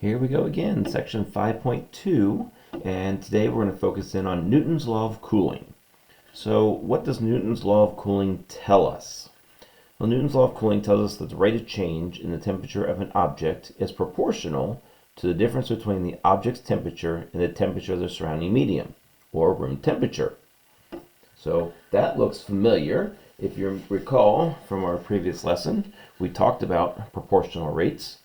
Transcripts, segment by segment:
Here we go again, section 5.2, and today we're going to focus in on Newton's law of cooling. So what does Newton's law of cooling tell us? Well, Newton's law of cooling tells us that the rate of change in the temperature of an object is proportional to the difference between the object's temperature and the temperature of the surrounding medium, or room temperature. So that looks familiar. If you recall from our previous lesson, we talked about proportional rates.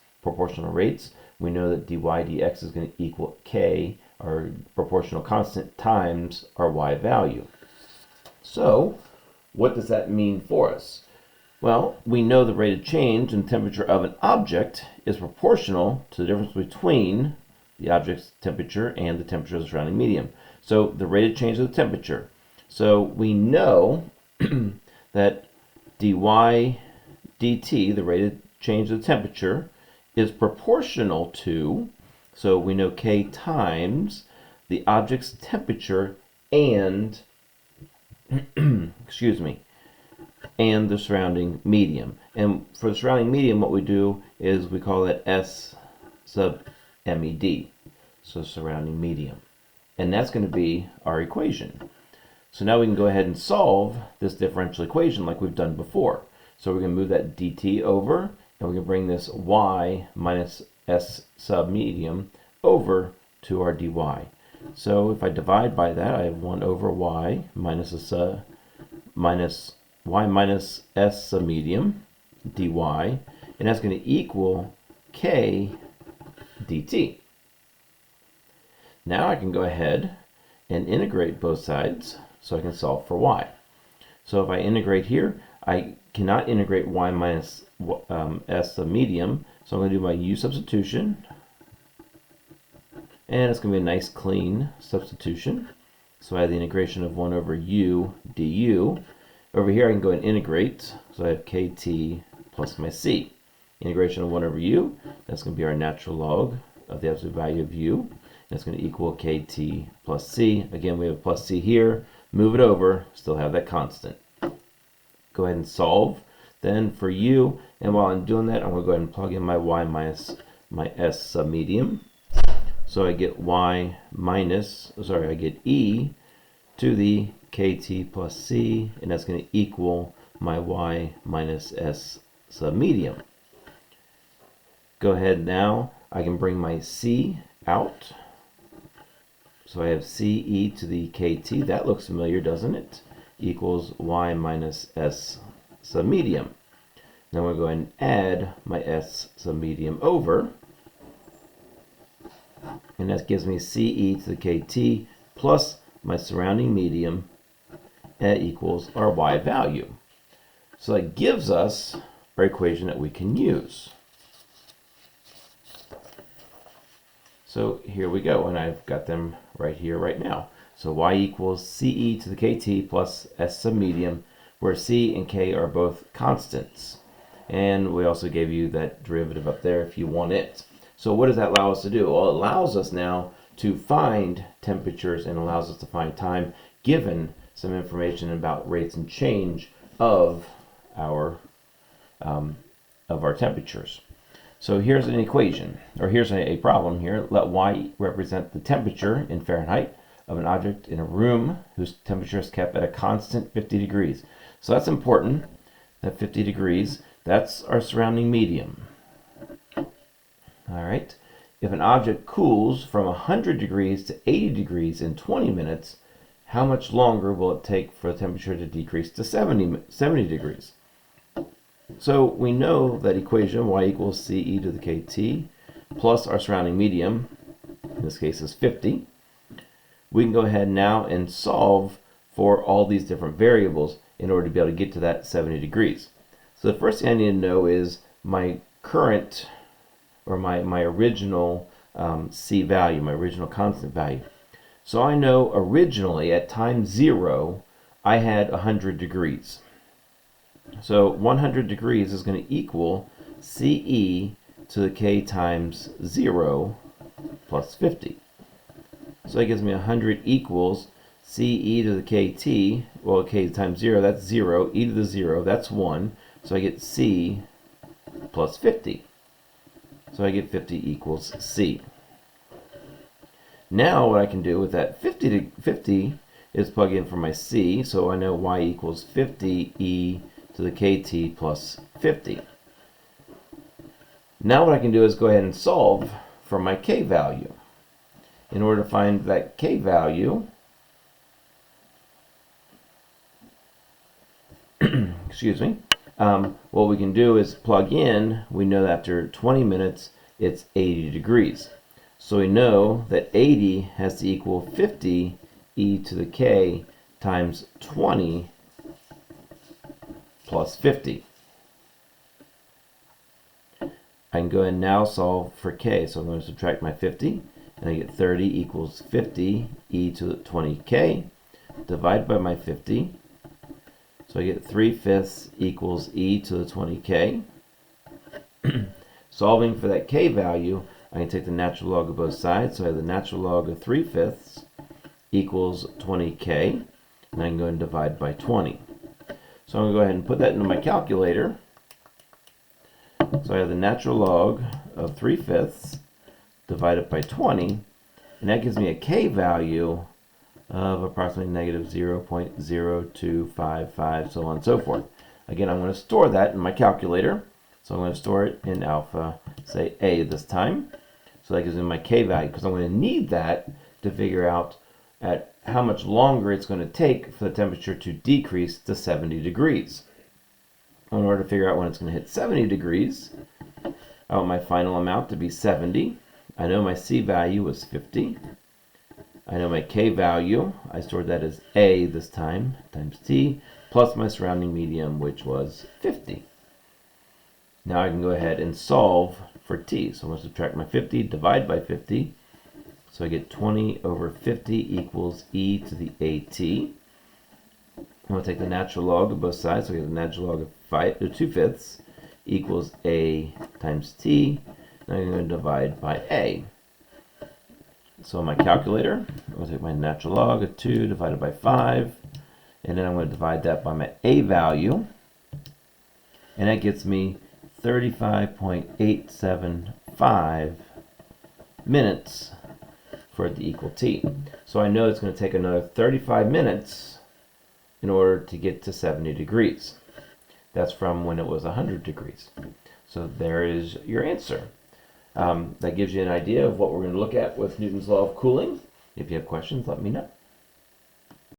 We know that dy dx is going to equal k, our proportional constant, times our y value. So what does that mean for us? Well, we know the rate of change in temperature of an object is proportional to the difference between the object's temperature and the temperature of the surrounding medium. So the rate of change of the temperature. So we know that dy dt, the rate of change of the temperature, is proportional to, so we know k times the object's temperature and excuse me, and the surrounding medium. And for the surrounding medium, what we do is we call it S sub med, so surrounding medium. And that's going to be our equation. So now we can go ahead and solve this differential equation like we've done before. So we're going to move that dt over, and we're going to bring this y minus S sub medium over to our dy. So if I divide by that, I have 1 over y minus y minus S sub medium dy, and that's going to equal k dt. Now I can go ahead and integrate both sides so I can solve for y. So if I integrate here, I cannot integrate y minus S sub medium, so I'm going to do my u substitution, and it's going to be a nice clean substitution. So I have the integration of 1 over u du. Over here I can go and integrate, so I have kt plus my c. Integration of 1 over u, that's going to be our natural log of the absolute value of u. That's going to equal kt plus c. Again, we have a plus c here. Move it over, still have that constant. Go ahead and solve then for u, and while I'm doing that, I'm going to go ahead and plug in my y minus my S sub medium. So I get I get e to the kt plus c, and that's going to equal my y minus S sub medium. Go ahead now, I can bring my c out. So I have ce to the kt, that looks familiar, doesn't it? Equals y minus S sub medium. Now we're going to add my S sub medium over, and that gives me ce to the kt plus my surrounding medium, that equals our y value. So that gives us our equation that we can use. So here we go, and I've got them right here right now. So y equals ce to the kt plus S sub medium, where c and k are both constants. And we also gave you that derivative up there if you want it. So what does that allow us to do? Well, it allows us now to find temperatures and allows us to find time, given some information about rates and change of our temperatures. So here's an equation, or here's a problem here. Let y represent the temperature in Fahrenheit of an object in a room whose temperature is kept at a constant 50 degrees. So that's important, that 50 degrees, that's our surrounding medium. All right. If an object cools from 100 degrees to 80 degrees in 20 minutes, how much longer will it take for the temperature to decrease to 70 degrees? So we know that equation, y equals ce to the kt plus our surrounding medium, in this case is 50. We can go ahead now and solve for all these different variables in order to be able to get to that 70 degrees. So the first thing I need to know is my current, or my original c value, my original constant value. So I know originally at time 0, I had 100 degrees. So 100 degrees is going to equal ce to the k times 0 plus 50. So that gives me 100 equals ce to the kt, well, k times 0, that's 0, e to the 0, that's 1. So I get c plus 50. So I get 50 equals C. Now what I can do with that 50 is plug in for my C, so I know y equals 50 e to the kt plus 50. Now what I can do is go ahead and solve for my k value. In order to find that k value, excuse me, what we can do is plug in. We know that after 20 minutes it's 80 degrees. So we know that 80 has to equal 50 e to the k times 20 plus 50. I can go ahead and now solve for k. So I'm going to subtract my 50, and I get 30 equals 50 e to the 20k, divide by my 50. So I get 3/5 equals e to the 20k. Solving for that k value, I can take the natural log of both sides. So I have the natural log of 3/5 equals 20k, and I can go ahead and divide by 20. So I'm going to go ahead and put that into my calculator. So I have the natural log of 3/5 divided by 20, and that gives me a k value of approximately negative 0.0255, so on and so forth. Again, I'm going to store that in my calculator. So I'm going to store it in alpha, say A this time. So that gives me my k value, because I'm going to need that to figure out at how much longer it's going to take for the temperature to decrease to 70 degrees. In order to figure out when it's going to hit 70 degrees, I want my final amount to be 70. I know my C value was 50. I know my K value, I stored that as A this time, times T, plus my surrounding medium, which was 50. Now I can go ahead and solve for T. So I'm going to subtract my 50, divide by 50. So I get 20 over 50 equals e to the AT. I'm going to take the natural log of both sides. So I get the natural log of 2/5 equals A times T. Now I'm going to divide by A. So my calculator, I'm going to take my natural log of 2 divided by 5, and then I'm going to divide that by my A value, and that gets me 35.875 minutes for it to equal T. So I know it's going to take another 35 minutes in order to get to 70 degrees. That's from when it was 100 degrees. So there is your answer. That gives you an idea of what we're going to look at with Newton's law of cooling. If you have questions, let me know.